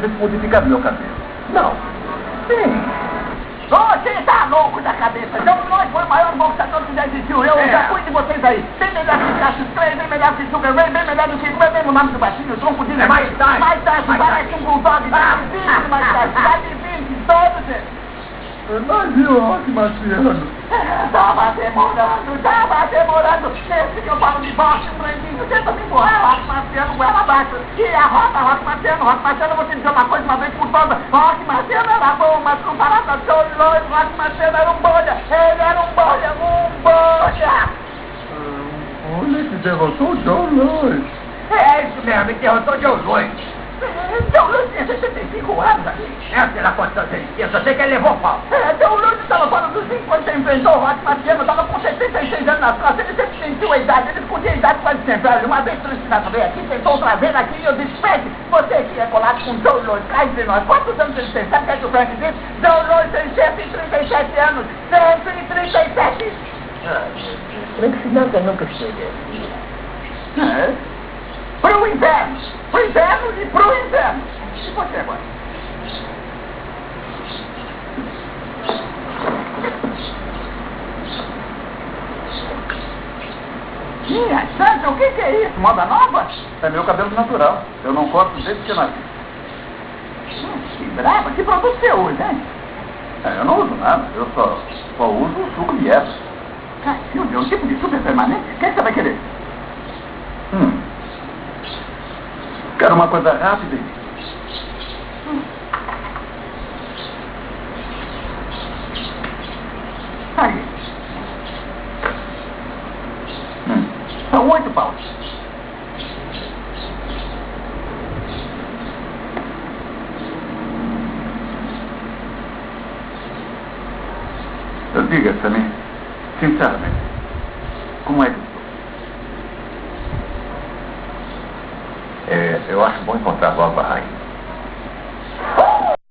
gente modificar meu cabelo. Não. Sim. Você tá louco da cabeça. Então nós foi o maior boxeador que já existiu. Eu já cuido de vocês aí. Bem melhor que Cassius Clay, bem melhor que Sugar Ray, bem melhor do que... Como é mesmo o nome do baixinho? O tronco de... É mais tarde. Mais tarde, parece um bulldog. Tá de mais tarde. Tá de 20, todos eles. Mas viu, Rock Marciano? Tava demorando. Esse que eu falo de baixo, Franguinho. Tenta me empurrar, Rock Marciano, goela abaixo. E a rota, Rock Marciano, eu vou te dizer uma coisa uma vez por todas. Rock Marciano era bom, mas comparado a Joe Lloyd, Rock Marciano era um bolha. Ele era um bolha. Olha que derrotou o Joe Lloyd. É isso mesmo, que derrotou Joe Lloyd. Joe Lloyd tinha 65 anos aqui. Sei lá quantos anos ele tinha, só sei que ele levou pau. Joe Lloyd estava fora dos 5 quando você enfrentou o Rock Marciano, estava com 76 anos nas costas, ele sempre sentiu a idade, ele discutia a idade quase sempre. Uma vez transitado veio aqui, tentou outra vez aqui, e eu disse, Frank, você que é colado com Joe Lloyd, cá entre nós, quantos anos ele tem? Sabe o que o Frank disse? Joe Lloyd tem 137 anos, 137! Frank Sinatra nunca chega. Pro inverno e pro inverno. E você agora? Minha santa, o que é isso? Moda nova? É meu cabelo natural. Eu não corto desde que nasci. Que brava. Que produto você usa, hein? Eu não uso nada. Eu só uso o suco de erva. Cacilde, é um tipo de super permanente? O que você vai querer? Quero uma coisa rápida. Aí. São 8 paus. Diga, Samir, sinceramente, como é que eu estou? Eu acho bom encontrar logo a rainha.